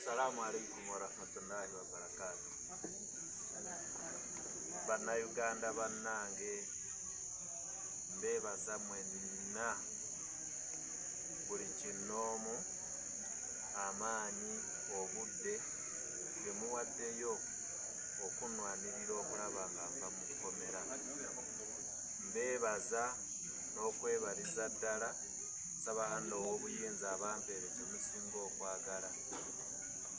Assalamu alaikum warahmatullahi wabarakatuh. Bannayuganda bannange mbebaza mwenna buli kinoomu amaanyi obudde bye muwaddeyo okunwanirira okulaba nga nva mu kkomera. Mbebaza n'okwebaliza ddala nsaba Anno ow'obuyinza abampeere kye musinga okwagala.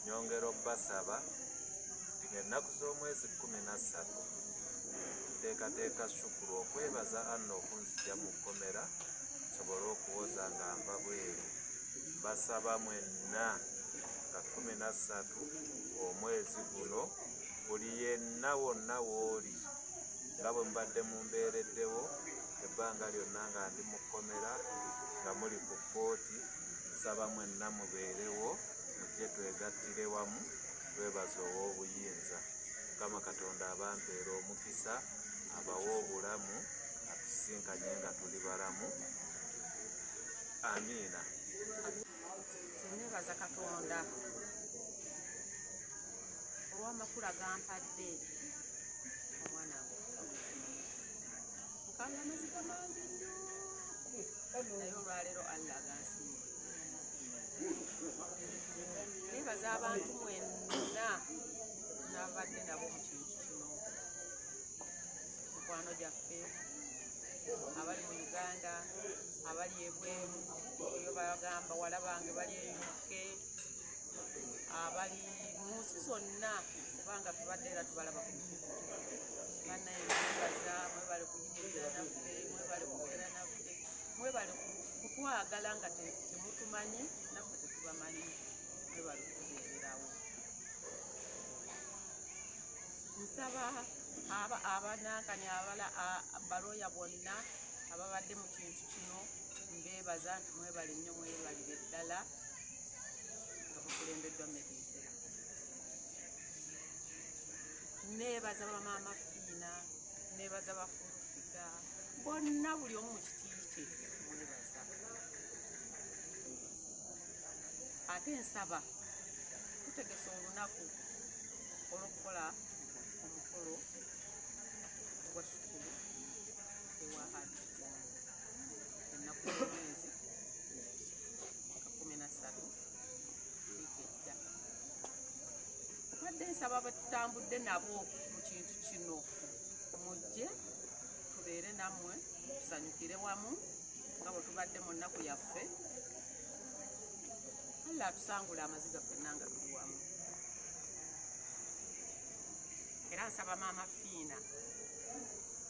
Nyongera obbasaba nti ng'ennaku z'omwezi 13 nteekateeka shukuru okwebaza Anno okunzija mu kkomera nsobole okuwoza nga nva bweru. Mbasaba mwenna nga 13 omwezi guno buli yenna wonna w'oli nga bwe mbadde mumbeereddewo ebbanga lyonna nga ndi mu kkomera nga muli ku kkooti, nsaba mwenna mubeerewo mujje twegattire wamu twebaza ow'obuyinza. Mukama Katonda abampeera omukisa abawe obulamu atusinkanye nga tuli balamu. Amiina. Nebaza Katonda olw'amakulu agampadde omwana we. Mukama amaziga mangi nnyo naye olwaleero Allah agansiima. Nebaza abantu mwenna n'abadde nabo mu kintu kino, mikwano gyaffe abali mu Uganda, abali ebweru eyo bagamba wala bange bali e UK, abali mu nsi zonna kubanga tubadde era tubalaba ku bannaye. Mwebaza, mwebale kuyimirira naffe, mwebale kubeera naffe, mwebale kutwagala nga temutumanyi naffe tetubamanyi, mwebale kutubeererawo. Nsaba abanankani abaloya bonna ababadde mu kintu kino mbebaza nti mwebale nnyo, mwebalire ddala nga bukulembeddwa Medisera. Nebaza bamaama Fiina, nebaza Bafulufiga bonna, buli omu mu kiti kye mwebaza. Ate nsaba tutegese olunaku olw'okukola omukolo gwa shukuru ewa Hajji ennaku y'omwezi 13 ejja. Badde nsaba batutambudde nabo mu kintu kino mujje tubeere nammwe tusanyukire wamu nga bwe tubadde mu nnaku yaffe. Allah atusangule amaziga ffenna nga tuli wamu. Era nsaba maama Fiina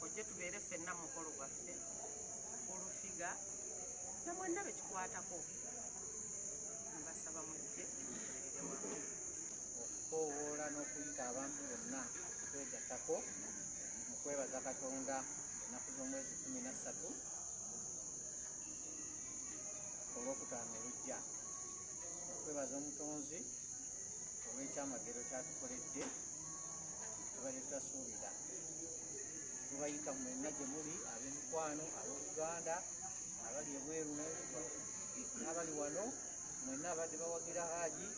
ojje tubeere ffenna mu mukolo gwaffe. Fulufiga ne mwenna bekikwatako mbasaba mujje tubeere wamu. Okukoowoola n'okuyita abantu bonna twegattako mu kwebaza Katonda ennaku z'omwezi 13 olw'okutaano olujja. Okwebaza Omutonzi olw'ekyamagero kyatukoledde tubadde tutasuubira. Tubayita mwenna gye muli, ab'emikwano, ab'Oluganda, abali ebweru n'abali wano, mwenna abadde bawagira Hajji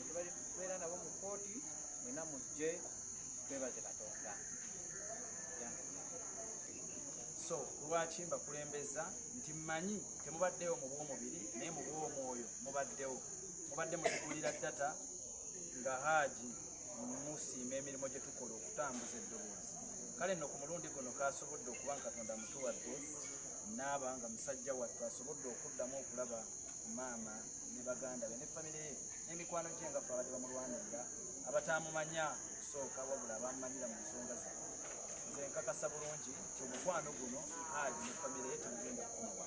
tubadde tubeera nabo mu kkooti, mwenna mujje twebaze Katonda. So lwaki mbakulembeza nti mmanyi temubaddewo mu bw'omubiri naye mu bw'omwoyo mubaddewo. Mubadde mutegulira data nga Hajji musiima emirimu gye tukola okutambuza eddoboozi. Kale nno ku mulundi guno kasobodde okuba nga Katonda mutuwadde naaba nga musajja wattu asobodde okuddamu okulaba maama ne baganda be ne famire ye n'emikwano gye nga ffe abadde bamulwanirira abatamumanya okusooka wabula abamumanyira mu nsonga ze. Nze nkakasa bulungi nti omukwano guno Hajji ne famire ye temugenda kukomawa,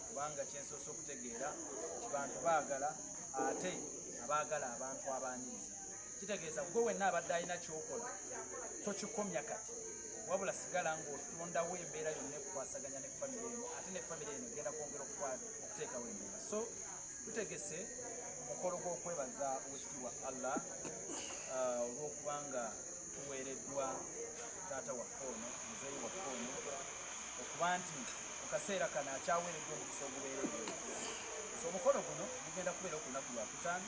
kubanga kyensoose okutegeera nti bantu baagala ate abaagala abantu abaaniriza. Kitegeeza gwe wenna abadde alina kyokola tokikomya kati, wabula sigala ng'otondawo embeera yonna ekukwasaganya ne famire eno, ate ne famire eno egenda kwongera okuteekawo embeera. So tutegese omukolo gw'okwebaza Oweekitiibwa Allah olw'okubanga tuweereddwa taata waffe ono, muzeeyi waffe ono, okuba nti mu kaseera kano akyaweereddwa omukisa ogubeereddwa so omukolo guno gugenda kubeera ku lunaku lwakutaano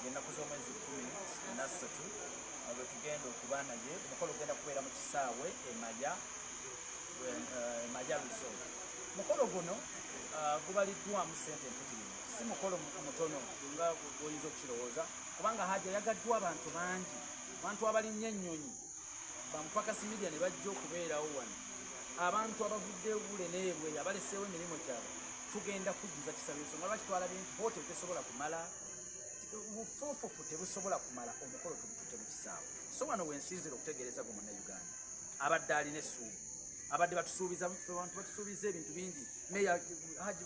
ng'ennaku z'omwezi 13 lwe tugenda okuba naye. Omukolo gugenda kubeera mu kisaawe Emaya Resort. Omukolo guno gubaliddwamu ssente empitirivu, si mukolo mutono nga oyinza okukirowooza, kubanga Hajji yagaddwa abantu bangi, abantu abalinnye ennyonyi bamupakasi media ne bajja okubeerawo wano, abantu abavudde Bule n'Ebweya abaleseewo emirimu gyabwe. Tugenda kujjuza kisabiro ensonga lwaki twalabye nti hoteri tesobola kumala, bufuufufu tebusobola kumala omukolo tugutute mu kisaawe. So wano wensinzira okutegeereza gwe Munnayuganda abadde alina essuubi, abadde batusuubiza abantu batusuubiza ebintu bingi. Meya Hajji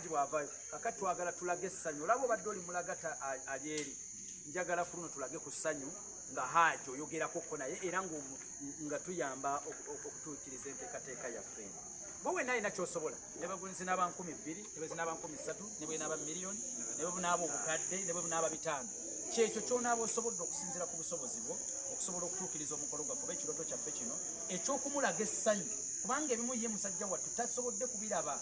bw'avaayo kakati twagala tulage essanyu. Olaba obadde oli mulagata ali eri, njagala ku luno tulage ku ssanyu nga Hajji oyogerakoko naye era nga tuyamba okutuukiriza enteekateeka yaffe. Bwe wenna alina ky'osobola, ne bwe zinaaba 2,000, ne bwe zinaaba 3,000, ne bwe zinaaba miliyoni, ne bwe bunaaba obukadde, ne bwe bunaaba 500, kyekyo ky'onaaba osobodde okusinziira ku busobozi bwo okusobola okutuukiriza omukolo gwaffe oba ekirooto kyaffe kino eky'okumulaga essanyu. Kubanga ebimu ye musajja wattu tasobodde kubiraba,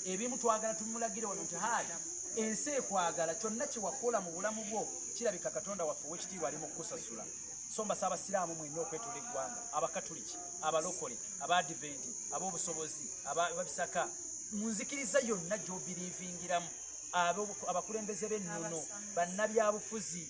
ebimu twagala tumulagire wano nti Hajji ensi ekwagala, kyonna kye wakola mu bulamu bwo kirabika Katonda waffe ow'ekitiibwa ali mu kukusasula. So mbasaba Abasiraamu mwenna okwetoola eggwanga, Abakatuliki, Abalokole, Abadiventi, ab'obusobozi, Ababisaka, munzikiriza yonna gy'obiriivingiramu, abakulembeze b'ennono, bannabyabufuzi,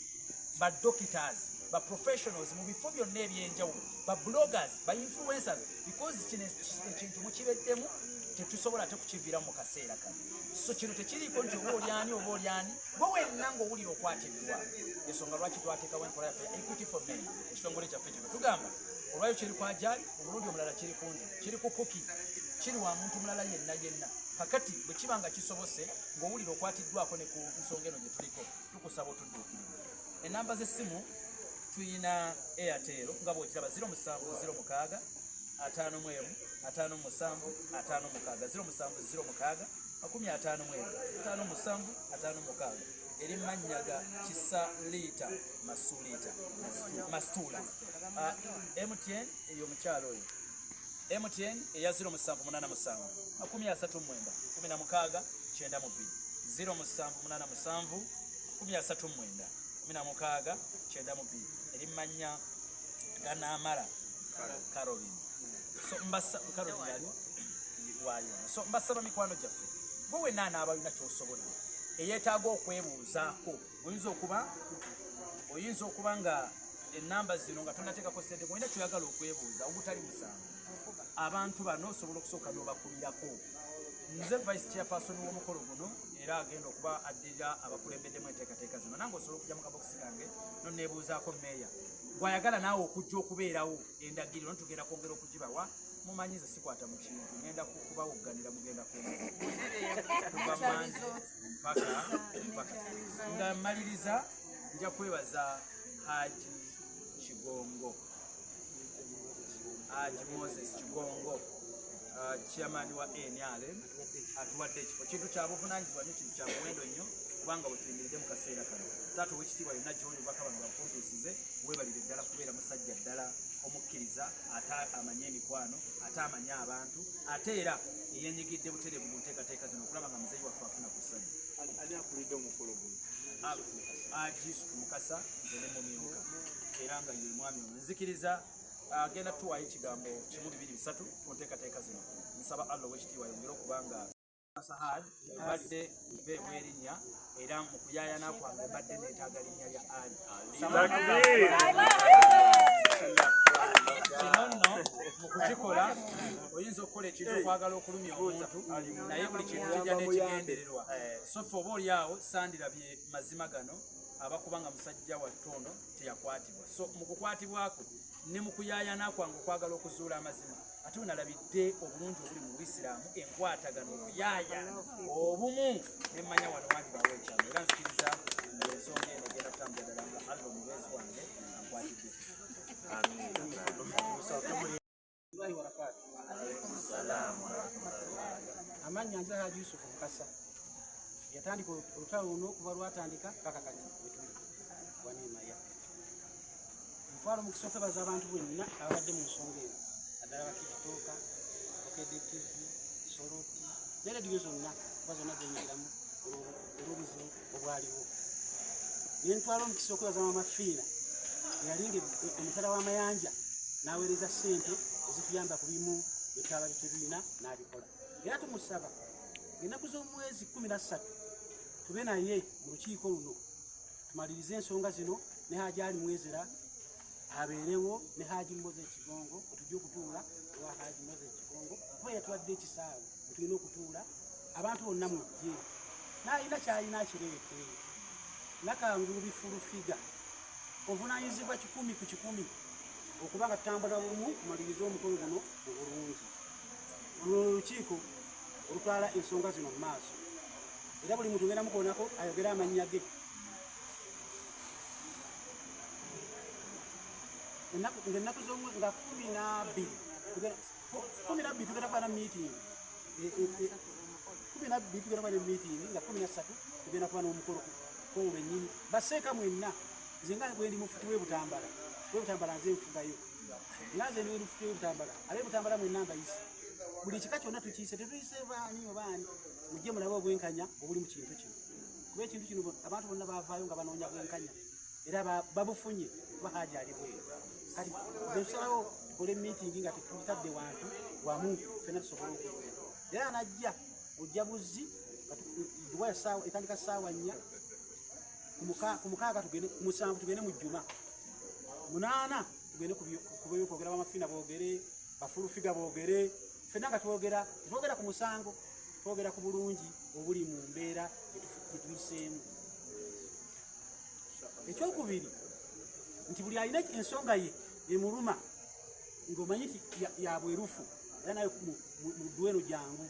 ba doctors, ba professionals mu bifo byonna ebyenjawulo, ba bloggers, ba influencers, because kino ekintu mukibeddemu tetusobola ate kukiviira mu kaseera kano. So kino tekiriiko nti oba olyani oba olyani, gwe wenna ng'owulira okwatiddwa. Ensonga lwaki twateekawo enkola yaffe Equity for Men, ekitongole kyaffe kino tugamba olwayo kiri ku Ajali, omulundi omulala kiri ku nze, kiri ku Kuki, kiri wa muntu mulala yenna. Kakati bwe kiba nga kisobose ng'owulira okwatiddwako ne ku nsonga eno gye tuliko, tukusaba otudduukirire. Ennamba z'essimu tuyina Airtel nga bw'okiraba 0706 51 57 56 0706 eri Mannyaga Kisa Liita Mastula. MTN ey'omukyalo oyo, MTN eya 0787 39 16 92 0787 39 16 92 eri Manya Ganamara Caroline. So mbasa Caroline yali wayo. So mbasaba mikwano gyaffe, gwe wenna anaabalina ky'osobodde eyeetaaga okwebuuzaako, oyinza okuba nga ennamba zino nga tonateekako ssente, olina kyoyagala okwebuuza ogutali musango. Abantu bano osobola okusooka n'obakubirako. Nze vice chairperson w'omukolo guno era agenda okuba addirira abakulembeddemu enteekateeka zino, nange osobola okujja mu kabokisi kange noneebuuzaako meeya gw'ayagala naawe okujja okubeerawo endagiriro ntugenda kwongera okugibawa. Mumanyize sikwata mu kintu, ngenda kubawogganira mugenda kuva manzi mpaka nga mmaliriza. Nja kwebaza Hajji Moses Kigongo, chairman wa NRM, atuwadde ekifo. Kintu kya buvunaanyizibwa nnyo, kintu kya muwendo nnyo, kubanga bwe tuyimiridde mu kaseera kano. Taata ow'ekitiibwa yonna gy'oli obubaka bano bakuntuusize, weebalire ddala kubeera musajja ddala omukkiriza, ate amanye emikwano, ate amanye abantu, ate era yeenyigidde butereevu mu nteekateeka zino okulaba nga muzeeyi waffe afuna ku ssanyu. Ani akulidde omukolo guno? Yusufu Mukasa, nze ne mumyuka era nga ye mwami ono. Nzikiriza agenda tuwaayo ekigambo 1-2-3 ku nteekateeka zino. Nsaba Allah ow'ekitiibwa yongere okubanga Sahad badde mpeebwa erinnya era mu kuyaayana kwange badde neetaaga linnya lya Ali. Kino nno mu kukikola oyinza okukola ekintu okwagala okulumya omuntu naye buli kintu kijja n'ekigendererwa. So ffe oba oliawo sandirabye mazima gano abakubanga musajja wa ttono teyakwatibwa. So mu kukwatibwako ne mu kuyaayana kwange okwagala okuzuula amazima, ate nalabidde obulungi obuli mu Buisiraamu, enkwatagano, okuyaayana, obumu, ne mmanya wano wangi bawe ekyalo. Era nzikiriza ensonga eno egenda kutambula ddala nga Allah omubeezi wange ankwatidde. Amannya nze Hajji Yusufu Mukasa. Yatandika olutalo luno okuva lwatandika paka kati wetuli waneemaya. Ntwala omukisa okwebaza abantu bwenna ababadde mu nsonga eno, naddala bakitooka, Okedde TV, Soroti, ne rediyo zonna kuba zonna zenyigiramu olw'obuzibu obwaliwo. Ne ntwala omukisa okwebaza Maama Fiina eyalinga omutala w'amayanja n'aweereza ssente ezituyamba ku bimu byetwaba bitebiina n'abikola. Era tumusaba ennaku z'omwezi 13 tube naye mu lukiiko luno tumalirize ensonga zino, ne Hajji Ali Mwezera abeerewo, ne Hajji Moses Kigongo otujja okutuula ewa Hajji Moses Kigongo kuba yatuwadde ekisaawe tulina okutuula abantu bonna mujje n'alina kyalina akireete. Nakangulu bifulufiga ovunaanyizibwa 100 ku 100 okuba nga tutambula bumu kumaliriza omukolo guno mu bulungi. Luno olukiiko olutwala ensonga zino mu maaso, era buli muntu ngenda mukoonako ayogera amannya ge. Ennaku z'omwe nga 12 tugenda kuba na meeting, 12 tugenda kuba na meeting, nga 13 tugenda kuba n'omukolo olwennyini. Baseeka mwenna nze nga bwe ndi mufuti w'Ebutambala, nze nfugayo nga nze ndi mufuti w'Ebutambala, ab'Ebutambala mwenna mbayise. Buli kika kyonna tukiyise, tetuyise baani obaani, mujje mulabe obwenkanya obuli mu kintu kino. Kuba ekintu kino abantu bonna baavaayo nga banoonya bwenkanya era babufunye kuba Hajji ali bweru. Kati tusalawo tukole meeting nga tetuyitadde wantu wamu ffenna tusobole okujja. Era najja ojja buzzi duwa essaawa etandika ssaawa 4 ku 6 tugende, ku 7 tugende mu Jjuma, 8 tugende kwogera Maama Fiina boogere, bafulufiga boogere, ffenna nga twogera ku musango, twogera ku bulungi obuli mu mbeera gye tuyiseemu. Ekyokubiri nti buli alina ensonga ye emuluma ng'omanyi nti ya bwerufu, era nayo mu ddweno jangu,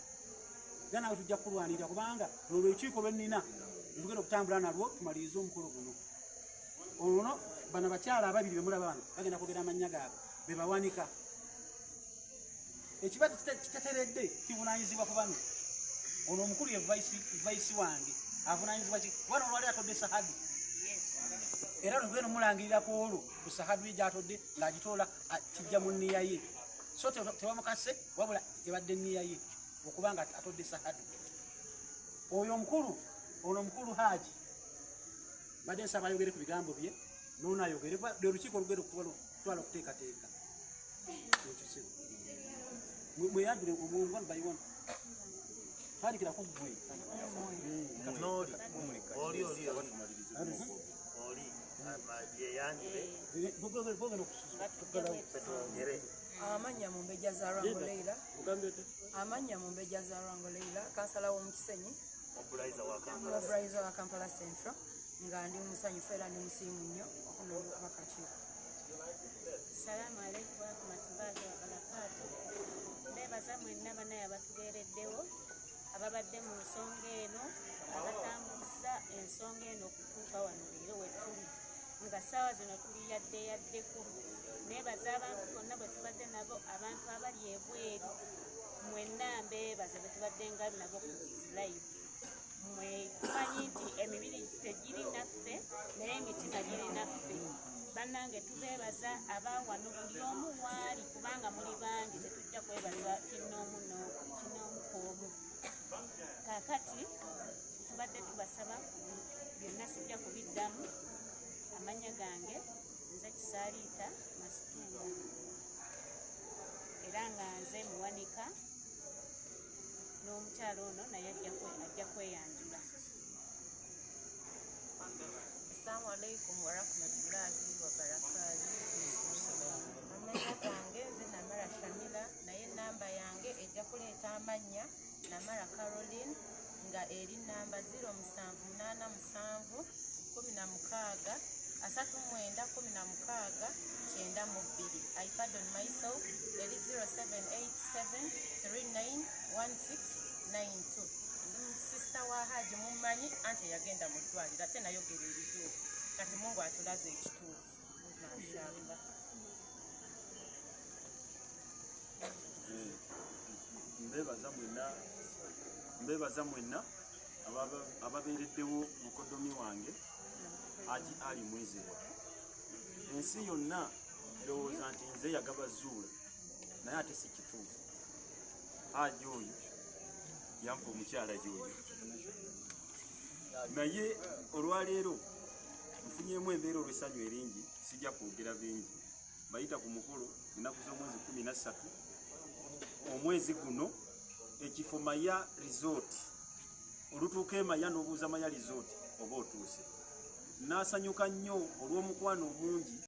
era nawe tujja kulwanirira kubanga olwo olukiiko lwe nnina tugenda okutambula nalwo tumalirize omukolo guno. Ono bano abakyala ababiri bemulaba bano bagenda kwogera amannya gaabwe be bawanika. Ekiba kitateredde kivunaanyizibwa ku bano. Ono omukulu ye vaisi wange avunaanyizibwa ki? Kubana olwali atodde sahadu, era lugendo mulangirirako olwo ku sahadu ye gy'atodde ng'agitoola kijja mu nniya ye, so tebamukase wabula ebadde nniya ye okubanga atodde sahadu. Oyo omukulu, ono omukulu Hajji badde nsaba ayogere ku bigambo bye, n'ono ayogere lwe lukiiko olugenda okutwala okuteekateeka. Mweyajule omuwano bayiwano tandikira ku ggwe Amanya Mumbejja za Rwango Leila, kansala w'omukisenyi, mobilizer wa Kampala Central, nga ndi musanyufu era ndi musiimu nnyo okunoolwa akakiiko. Salamu alaikum warahmatullahi wabarakatuh. Ndeebaza mwenna banaye abatugeereddewo ababadde mu nsonga eno, abatambuza ensonga eno okutuuka wano leero we tuli, nga ssaawa zino tuli yaddeku. Neebaza abantu bonna bwe tubadde nabo, abantu abali ebweru mwenna mbeebaza bwe tubadde nga nabo ku live. Mmwe tumanyi nti emibiri tegiri naffe naye emitima giri naffe. Bannange tubeebaza abawano buli omu waali kubanga muli bangi, tetujja kwebaza kinoomu koomu. Kaakati tubadde tubasaba byonna sijja kubiddamu. Amannya gange nze Kisaaliita Masituula era nga nze muwanika, n'omukyalo ono naye ajja kweyanjula. Assalamu alaikum warahmatullahi wabarakatuh. Amannya gange nze Namara Shamila, naye namba yange ejja kuleeta amannya Namara Caroline nga eri namba 0787 16 39 16 92. iPad on myself eri 0787 391692. Sister wa Hajji mumanyi anti yagenda mu ddwaliro ate nayogera ebituufu, kati Mungu atulaze ekituufu. Mashallah. Mbeebaza mwenna ababeereddewo mukodomi wange Hajji Ali Mwezera. Ensi yonna erowooza nti nze yagabazuula naye ate si kituufu. Hajji oyo yampa omukyala gy'oyo naye olwaleero nfunyemu embeera olw'essanyu eringi sijja kwogera bingi bayita ku mukolo ennaku z'omwezi 13 omwezi guno ekifo Maya Resort olutuuka Maya n'obuuza Maya Resort oba otuuse. Naasanyuka nnyo olw'omukwano omungi